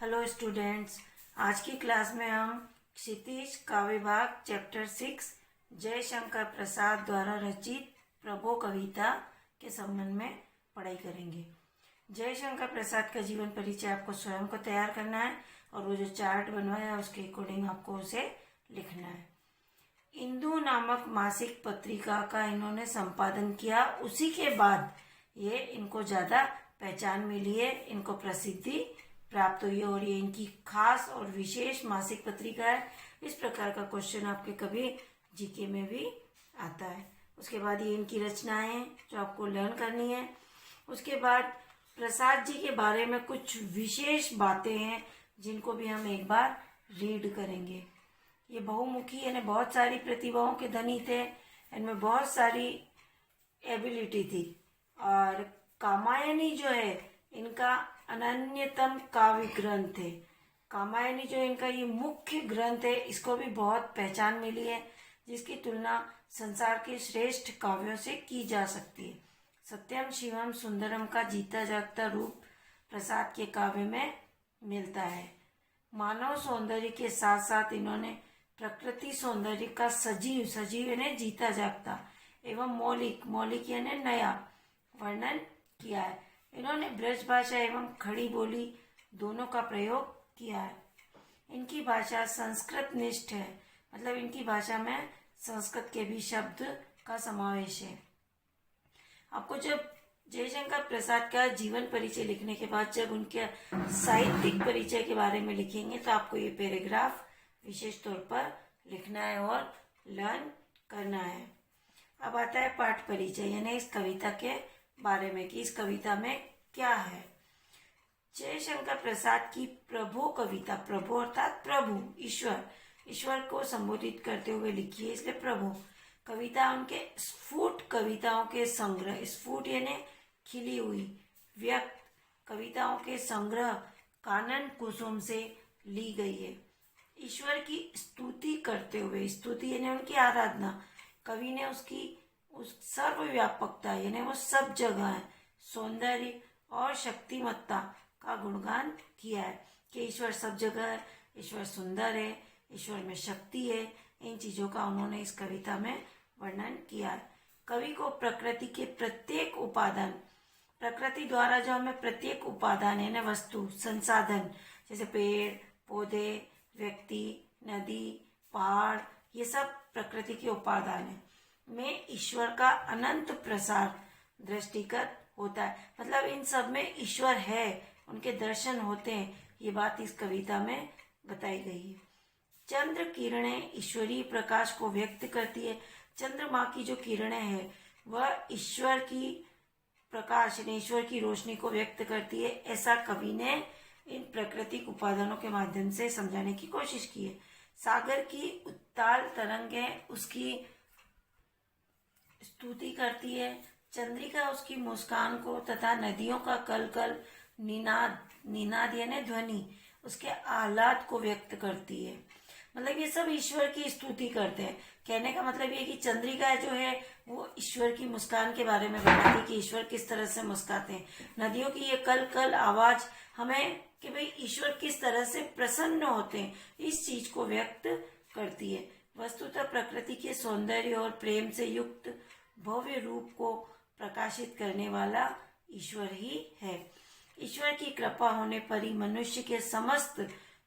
Hello students, आज की class में हम क्षितिज काव्य भाग चैप्टर 6 जयशंकर प्रसाद द्वारा रचित प्रभो कविता के संबंध में पढ़ाई करेंगे। जयशंकर प्रसाद का जीवन परिचय आपको स्वयं को तैयार करना है और वो जो चार्ट बनवाया है उसके अकॉर्डिंग आपको उसे लिखना है। इंदु नामक मासिक पत्रिका का इन्होंने संपादन किया, उसी के बाद ये इनको ज़्यादा पहचान मिली है, इनको प्रसिद्धि प्राप्त हुई है और ये इनकी खास और विशेष मासिक पत्रिका है। इस प्रकार का क्वेश्चन आपके कभी जीके में भी आता है। उसके बाद ये इनकी रचनाएं जो आपको लर्न करनी है। उसके बाद प्रसाद जी के बारे में कुछ विशेष बातें हैं जिनको भी हम एक बार रीड करेंगे। ये बहुमुखी यानी बहुत सारी प्रतिभाओं के धनी थे, इनमें बहुत सारी एबिलिटी थी और कामायनी जो है इनका अनन्यतम काव्य ग्रंथ है। कामायनी जो इनका ये मुख्य ग्रंथ है, इसको भी बहुत पहचान मिली है, जिसकी तुलना संसार के श्रेष्ठ काव्यों से की जा सकती है। सत्यम शिवम सुंदरम का जीता जागता रूप प्रसाद के काव्य में मिलता है। मानव सौंदर्य के साथ साथ इन्होंने प्रकृति सौंदर्य का सजीव यानी जीता जागता एवं मौलिक यानी नया वर्णन किया है। इन्होंने ब्रज भाषा एवं खड़ी बोली दोनों का प्रयोग किया है। इनकी भाषा संस्कृत निष्ठ है, मतलब इनकी भाषा में संस्कृत के भी शब्द का समावेश है। आपको जब जयशंकर प्रसाद का जीवन परिचय लिखने के बाद जब उनके साहित्यिक परिचय के बारे में लिखेंगे तो आपको ये पैराग्राफ विशेष तौर पर लिखना है और लर्न करना है। अब आता है पाठ परिचय यानी इस कविता के बारे में कि इस कविता में क्या है। जयशंकर प्रसाद की प्रभो कविता, प्रभु अर्थात प्रभु ईश्वर को संबोधित करते हुए लिखी है, इसलिए प्रभु कविता उनके स्फुट कविताओं के संग्रह, स्फुट यानी खिली हुई, व्यक्त कविताओं के संग्रह कानन कुसुम से ली गई है। ईश्वर की स्तुति करते हुए, स्तुति यानी उनकी आराधना, कवि ने उसकी उस सर्वव्यापकता यानी वो सब जगह है, सौंदर्य और शक्तिमत्ता का गुणगान किया है कि ईश्वर सब जगह है, ईश्वर सुंदर है, ईश्वर में शक्ति है। इन चीजों का उन्होंने इस कविता में वर्णन किया है। कवि को प्रकृति के प्रत्येक उपादान, प्रकृति द्वारा जो हमें प्रत्येक उपादान यानी वस्तु, संसाधन जैसे पेड़ पौधे, व्यक्ति, नदी, पहाड़, ये सब प्रकृति के उपादान है, में ईश्वर का अनंत प्रसार दृष्टिगत होता है। मतलब इन सब में ईश्वर है, उनके दर्शन होते हैं, ये बात इस कविता में बताई गई है। चंद्र किरणें ईश्वरीय प्रकाश को व्यक्त करती है। चंद्रमा की जो किरणें हैं वह ईश्वर की प्रकाश यानी ईश्वर की रोशनी को व्यक्त करती है, ऐसा कवि ने इन प्राकृतिक उपादानों के माध्यम से समझाने की कोशिश की है। सागर की उत्ताल तरंगें उसकी स्तुति करती है, चंद्रिका उसकी मुस्कान को तथा नदियों का कल कल निनाद यानी ध्वनि उसके आह्लाद को व्यक्त करती है। मतलब ये सब ईश्वर की स्तुति करते हैं। कहने का मतलब ये कि चंद्रिका जो है वो ईश्वर की मुस्कान के बारे में बताती है कि ईश्वर किस तरह से मुस्काते हैं। नदियों की ये कल कल आवाज हमें कि भाई ईश्वर किस तरह से प्रसन्न होते हैं, इस चीज को व्यक्त करती है। वस्तुतः प्रकृति के सौंदर्य और प्रेम से युक्त भव्य रूप को प्रकाशित करने वाला ईश्वर ही है। ईश्वर की कृपा होने पर ही मनुष्य के समस्त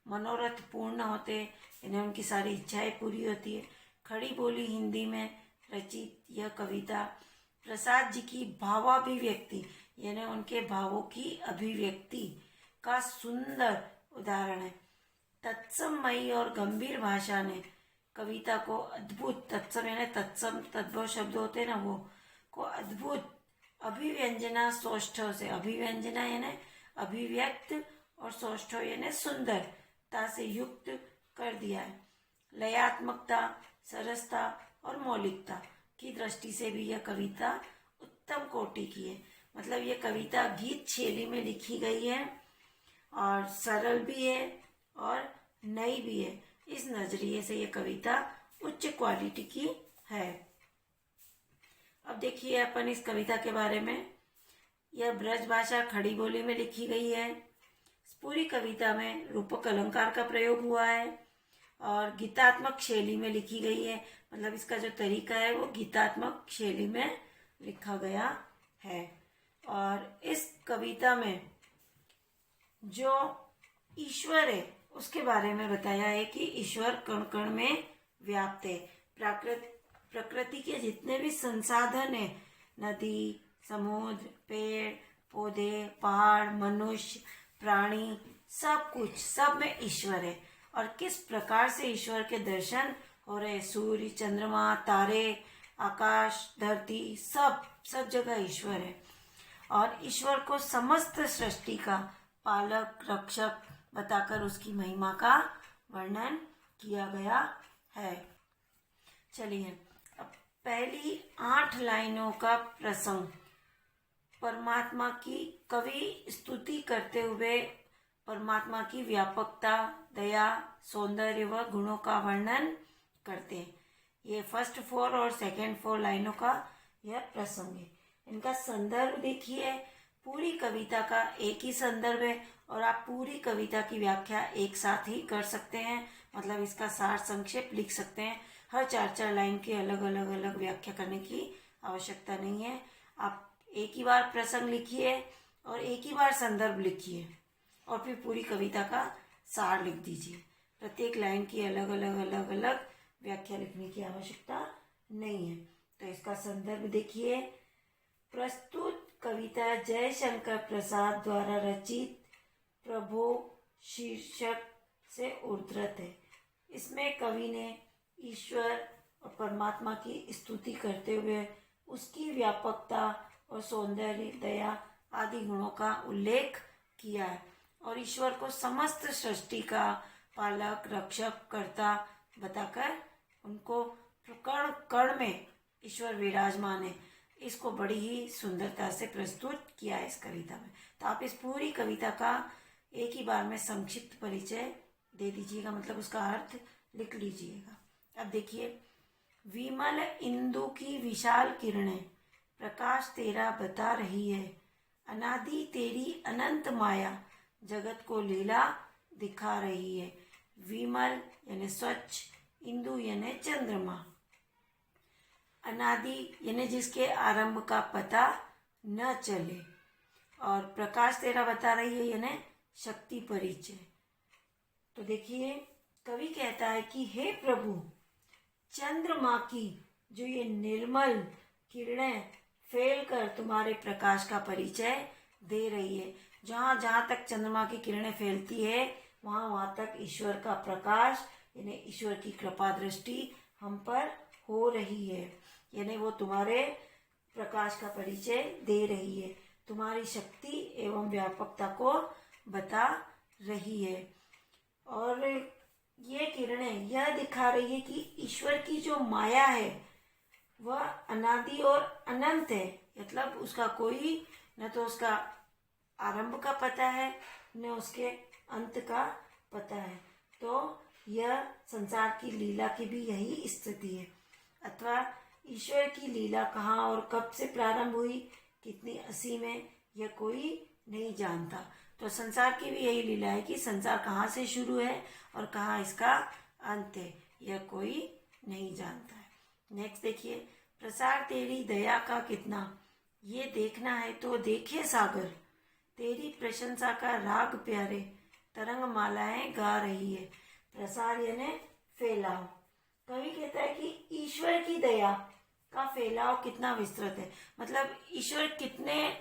मनोरथ पूर्ण होते, इन्हें उनकी सारी इच्छाएं पूरी होती है। खड़ी बोली हिंदी में रचित यह कविता प्रसाद जी की भावाभिव्यक्ति यानी उनके भावों की अभिव्यक्ति का सुंदर उदाहरण है। तत्समयी और गंभीर भाषा ने कविता को अद्भुत, तत्सम यानी तत्सम तद्भव शब्द होते हैं ना, वो को अद्भुत अभिव्यंजना सौष्ठव से, अभिव्यंजना यानी अभिव्यक्त और सौष्ठव यानी सुंदरता से युक्त कर दिया है। लयात्मकता, सरसता और मौलिकता की दृष्टि से भी यह कविता उत्तम कोटि की है। मतलब ये कविता गीत शैली में लिखी गई है और सरल भी है और नई भी है। इस नजरिए से ये कविता उच्च क्वालिटी की है। अब देखिए अपन इस कविता के बारे में। यह ब्रज भाषा खड़ी बोली में लिखी गई है। पूरी कविता में रूपक अलंकार का प्रयोग हुआ है और गीतात्मक शैली में लिखी गई है। मतलब इसका जो तरीका है वो गीतात्मक शैली में लिखा गया है। और इस कविता में जो ईश्वर है उसके बारे में बताया है कि ईश्वर कण कण में व्याप्त है। प्रकृति के जितने भी संसाधन है, नदी, समुद्र, पेड़ पौधे, पहाड़, मनुष्य, प्राणी, सब कुछ, सब में ईश्वर है। और किस प्रकार से ईश्वर के दर्शन हो रहे, सूर्य, चंद्रमा, तारे, आकाश, धरती, सब जगह ईश्वर है। और ईश्वर को समस्त सृष्टि का पालक, रक्षक बताकर उसकी महिमा का वर्णन किया गया है। चलिए, अब पहली 8 लाइनों का प्रसंग परमात्मा की कवि स्तुति करते हुए परमात्मा की व्यापकता, दया, सौंदर्य व गुणों का वर्णन करते हैं। ये फर्स्ट 4 और सेकंड 4 लाइनों का यह प्रसंग है। इनका संदर्भ देखिए, पूरी कविता का एक ही संदर्भ है और आप पूरी कविता की व्याख्या एक साथ ही कर सकते हैं। मतलब इसका सार संक्षेप लिख सकते हैं। हर 4 लाइन की अलग अलग व्याख्या करने की आवश्यकता नहीं है। आप एक ही बार प्रसंग लिखिए और एक ही बार संदर्भ लिखिए और फिर पूरी कविता का सार लिख दीजिए। प्रत्येक लाइन की अलग अलग व्याख्या लिखने की आवश्यकता नहीं है। तो इसका संदर्भ देखिए। प्रस्तुत कविता जयशंकर प्रसाद द्वारा रचित प्रभो शीर्षक से उद्धृत है। इसमें कवि ने ईश्वर और परमात्मा की स्तुति करते हुए उसकी व्यापकता और सौंदर्य, दया आदि गुणों का उल्लेख किया है और ईश्वर को समस्त सृष्टि का पालक, रक्षक, कर्ता बताकर उनको कण कण में ईश्वर विराजमान है, इसको बड़ी ही सुंदरता से प्रस्तुत किया है इस कविता में। तो आप इस पूरी कविता का एक ही बार में संक्षिप्त परिचय दे दीजिएगा, मतलब उसका अर्थ लिख लीजिएगा। अब देखिए, विमल इंदु की विशाल किरणें प्रकाश तेरा बता रही है, अनादि तेरी अनंत माया जगत को लीला दिखा रही है। विमल यानी स्वच्छ, इंदु यानी चंद्रमा, अनादि यानी जिसके आरंभ का पता न चले, और प्रकाश तेरा बता रही है यानी शक्ति परिचय। तो देखिए, कवि कहता है कि हे प्रभु, चंद्रमा की जो ये निर्मल किरणें फैल कर तुम्हारे प्रकाश का परिचय दे रही है। जहाँ जहाँ तक चंद्रमा की किरणें फैलती है वहाँ वहाँ तक ईश्वर का प्रकाश यानी ईश्वर की कृपा दृष्टि हम पर हो रही है, यानी वो तुम्हारे प्रकाश का परिचय दे रही है, तुम्हारी शक्ति एवं व्यापकता को बता रही है। और ये किरणें यह दिखा रही है कि ईश्वर की जो माया है वह अनादि और अनंत है। मतलब उसका कोई न तो उसका आरंभ का पता है न उसके अंत का पता है। तो यह संसार की लीला की भी यही स्थिति है, अथवा ईश्वर की लीला कहाँ और कब से प्रारंभ हुई, कितनी असीम है, यह कोई नहीं जानता। तो संसार की भी यही लीला है कि संसार कहाँ से शुरू है और कहाँ इसका अंत है, यह कोई नहीं जानता है। नेक्स्ट देखिए, प्रसार तेरी दया का कितना, ये देखना है तो देखे सागर, तेरी प्रशंसा का राग प्यारे, तरंग मालाएं गा रही है। प्रसार यानी फैलाव। कवि कहता है कि ईश्वर की दया का फैलाव कितना विस्तृत है, मतलब ईश्वर कितने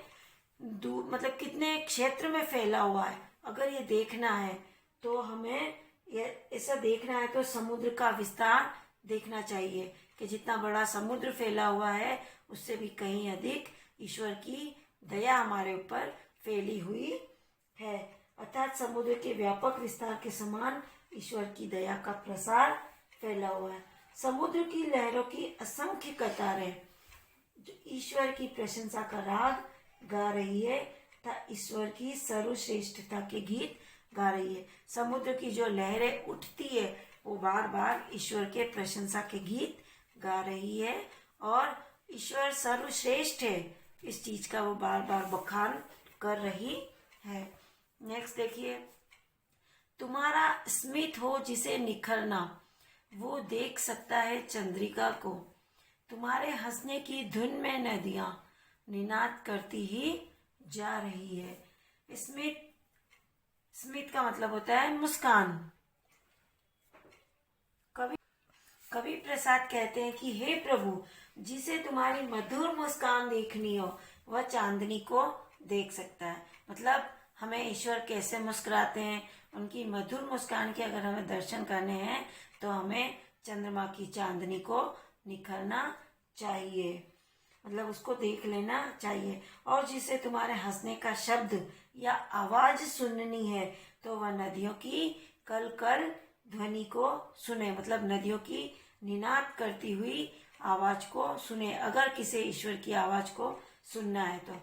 दूर, मतलब कितने क्षेत्र में फैला हुआ है। अगर ये देखना है तो हमें ये ऐसा देखना है तो समुद्र का विस्तार देखना चाहिए कि जितना बड़ा समुद्र फैला हुआ है उससे भी कहीं अधिक ईश्वर की दया हमारे ऊपर फैली हुई है। अर्थात समुद्र के व्यापक विस्तार के समान ईश्वर की दया का प्रसार फैला हुआ है। समुद्र की लहरों की असंख्य कतारें जो ईश्वर की प्रशंसा का राग गा रही है तथा ईश्वर की सर्वश्रेष्ठता के गीत गा रही है। समुद्र की जो लहरें उठती है वो बार बार ईश्वर के प्रशंसा के गीत गा रही है और ईश्वर सर्वश्रेष्ठ है, इस चीज का वो बार बार बखान कर रही है। नेक्स्ट देखिए, तुम्हारा स्मित हो जिसे निखरना, वो देख सकता है चंद्रिका को। तुम्हारे हंसने की धुन में नदियां निनाद करती ही जा रही है। स्मित, स्मित का मतलब होता है मुस्कान। कवि प्रसाद कहते हैं कि हे प्रभु, जिसे तुम्हारी मधुर मुस्कान देखनी हो वह चांदनी को देख सकता है। मतलब हमें ईश्वर कैसे मुस्कुराते हैं, उनकी मधुर मुस्कान के अगर हमें दर्शन करने हैं तो हमें चंद्रमा की चांदनी को निखरना चाहिए, मतलब उसको देख लेना चाहिए। और जिसे तुम्हारे हंसने का शब्द या आवाज सुननी है तो वह नदियों की कल कल ध्वनि को सुने, मतलब नदियों की निनाद करती हुई आवाज को सुने, अगर किसी ईश्वर की आवाज को सुनना है तो।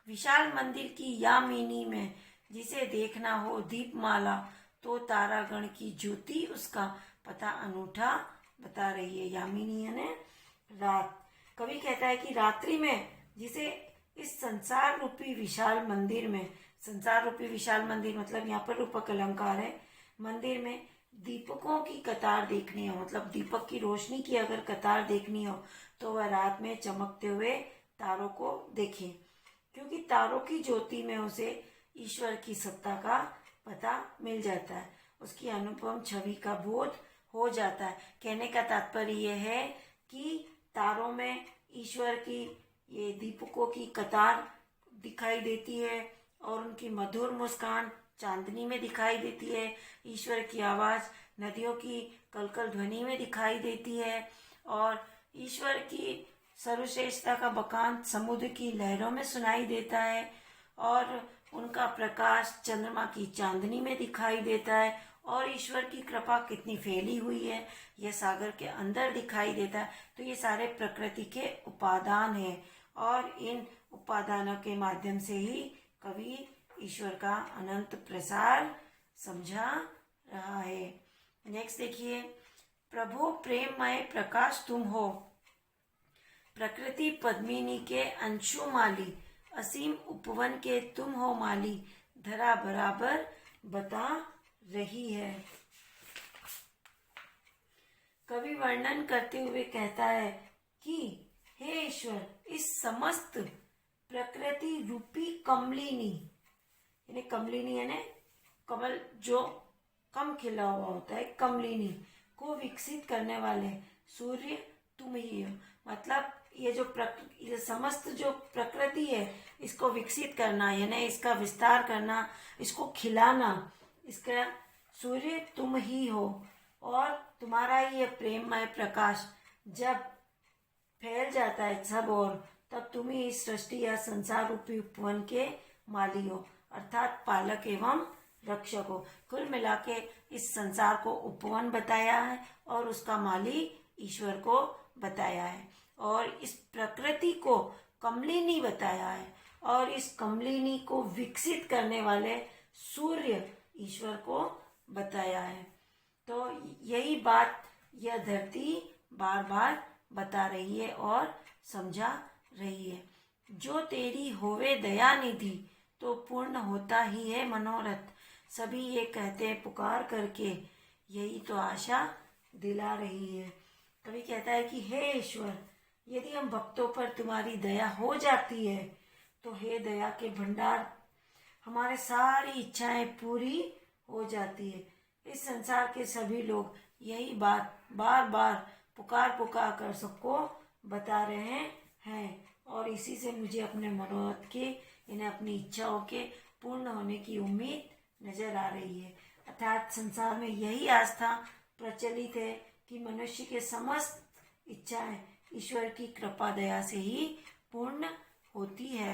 विशाल मंदिर की यामिनी में जिसे देखना हो दीपमाला, तो तारागण की ज्योति उसका पता अनूठा बता रही है। यामिनी यानी रात। कवि कहता है कि रात्रि में जिसे इस संसार रूपी विशाल मंदिर में, संसार रूपी विशाल मंदिर मतलब यहाँ पर रूपक अलंकार है, मंदिर में दीपकों की कतार देखनी हो, मतलब दीपक की रोशनी की अगर कतार देखनी हो तो वह रात में चमकते हुए तारों को देखे, क्योंकि तारों की ज्योति में उसे ईश्वर की सत्ता का पता मिल जाता है, उसकी अनुपम छवि का बोध हो जाता है। कहने का तात्पर्य यह है कि तारों में ईश्वर की ये दीपकों की कतार दिखाई देती है और उनकी मधुर मुस्कान चांदनी में दिखाई देती है, ईश्वर की आवाज नदियों की कलकल ध्वनि में दिखाई देती है, और ईश्वर की सर्वश्रेष्ठता का बखान समुद्र की लहरों में सुनाई देता है, और उनका प्रकाश चंद्रमा की चांदनी में दिखाई देता है, और ईश्वर की कृपा कितनी फैली हुई है यह सागर के अंदर दिखाई देता है। तो ये सारे प्रकृति के उपादान हैं और इन उपादानों के माध्यम से ही कवि ईश्वर का अनंत प्रसार समझा रहा है। नेक्स्ट देखिए, प्रभु प्रेममय प्रकाश तुम हो, प्रकृति पद्मिनी के अंशुमाली, असीम उपवन के तुम हो माली, धरा बराबर बता रही है। कवि वर्णन करते हुए कहता है कि हे ईश्वर, इस समस्त प्रकृति रूपी कमलिनी, यानी कमलिनी यानी कमल जो कम खिला हुआ होता है, कमलिनी को विकसित करने वाले सूर्य तुम ही हो। मतलब ये समस्त जो प्रकृति है इसको विकसित करना यानी इसका विस्तार करना, इसको खिलाना, इसका सूर्य तुम ही हो, और तुम्हारा ये प्रेममय प्रकाश जब फैल जाता है सब और, तब तुम ही इस सृष्टि या संसार रूपी उपवन के माली हो, अर्थात पालक एवं रक्षक हो। कुल मिला के इस संसार को उपवन बताया है और उसका माली ईश्वर को बताया है, और इस प्रकृति को कमलिनी बताया है, और इस कमलिनी को विकसित करने वाले सूर्य ईश्वर को बताया है। तो यही बात यह धरती बार बार बता रही है और समझा रही है। जो तेरी होवे दया निधि, तो पूर्ण होता ही है मनोरथ, सभी ये कहते हैं पुकार करके, यही तो आशा दिला रही है। कवि कहता है कि हे ईश्वर, यदि हम भक्तों पर तुम्हारी दया हो जाती है तो हे दया के भंडार, हमारे सारी इच्छाएं पूरी हो जाती है। इस संसार के सभी लोग यही बात बार बार पुकार कर सबको बता रहे हैं, और इसी से मुझे अपने मनोरथ के, इन्हें अपनी इच्छाओं के पूर्ण होने की उम्मीद नजर आ रही है। अर्थात संसार में यही आस्था प्रचलित है कि मनुष्य के समस्त इच्छाएं ईश्वर की कृपा दया से ही पूर्ण होती है।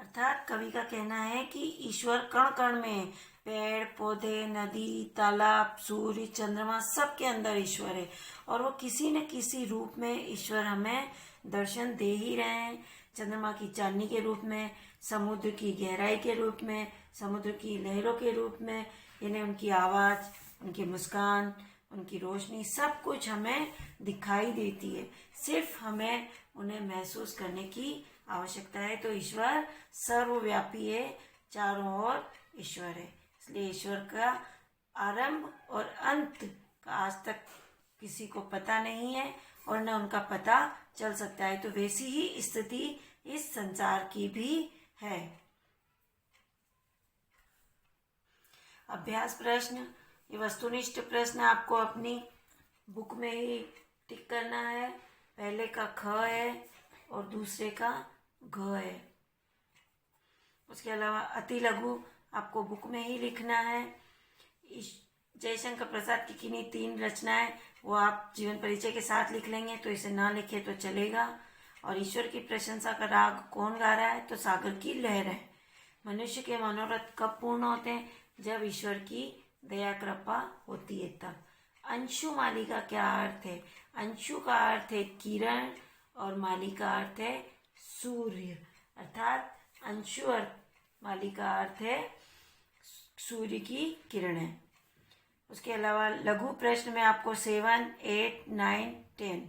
अर्थात कवि का कहना है कि ईश्वर कण कण में, पेड़ पौधे, नदी, तालाब, सूर्य, चंद्रमा, सबके अंदर ईश्वर है, और वो किसी न किसी रूप में ईश्वर हमें दर्शन दे ही रहे हैं। चंद्रमा की चांदनी के रूप में, समुद्र की गहराई के रूप में, समुद्र की लहरों के रूप में, यानी उनकी आवाज़, उनकी मुस्कान, उनकी रोशनी, सब कुछ हमें दिखाई देती है। सिर्फ हमें उन्हें महसूस करने की आवश्यकता है। तो ईश्वर सर्वव्यापी है, चारों ओर ईश्वर है, इसलिए ईश्वर का आरंभ और अंत का आज तक किसी को पता नहीं है और न उनका पता चल सकता है। तो वैसी ही स्थिति इस संसार की भी है। अभ्यास प्रश्न, ये वस्तुनिष्ठ प्रश्न आपको अपनी बुक में ही टिक करना है। पहले का ख है और दूसरे का घ है। उसके अलावा अति लघु आपको बुक में ही लिखना है। जयशंकर प्रसाद की किन्हीं 3 रचनाएं वो आप जीवन परिचय के साथ लिख लेंगे, तो इसे ना लिखे तो चलेगा। और ईश्वर की प्रशंसा का राग कौन गा रहा है? तो सागर की लहर है। मनुष्य के मनोरथ कब पूर्ण होते हैं? जब ईश्वर की दया कृपा होती है तब। अंशु माली का क्या अर्थ है? अंशु का अर्थ है किरण और माली का अर्थ है सूर्य, अर्थात अंशु और माली का अर्थ है सूर्य की किरणें। उसके अलावा लघु प्रश्न में आपको 7, 8, 9, 10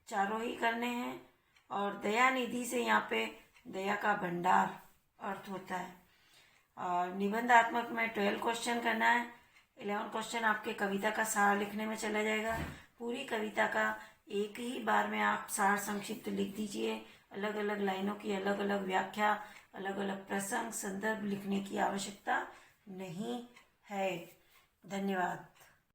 चारों ही करने हैं। और दया निधि से यहाँ पे दया का भंडार अर्थ होता है। और निबंधात्मक में 12 क्वेश्चन करना है। 11 क्वेश्चन आपके कविता का सार लिखने में चला जाएगा। पूरी कविता का एक ही बार में आप सार संक्षिप्त लिख दीजिए। अलग अलग लाइनों की अलग अलग व्याख्या, अलग अलग प्रसंग, संदर्भ लिखने की आवश्यकता नहीं है। धन्यवाद।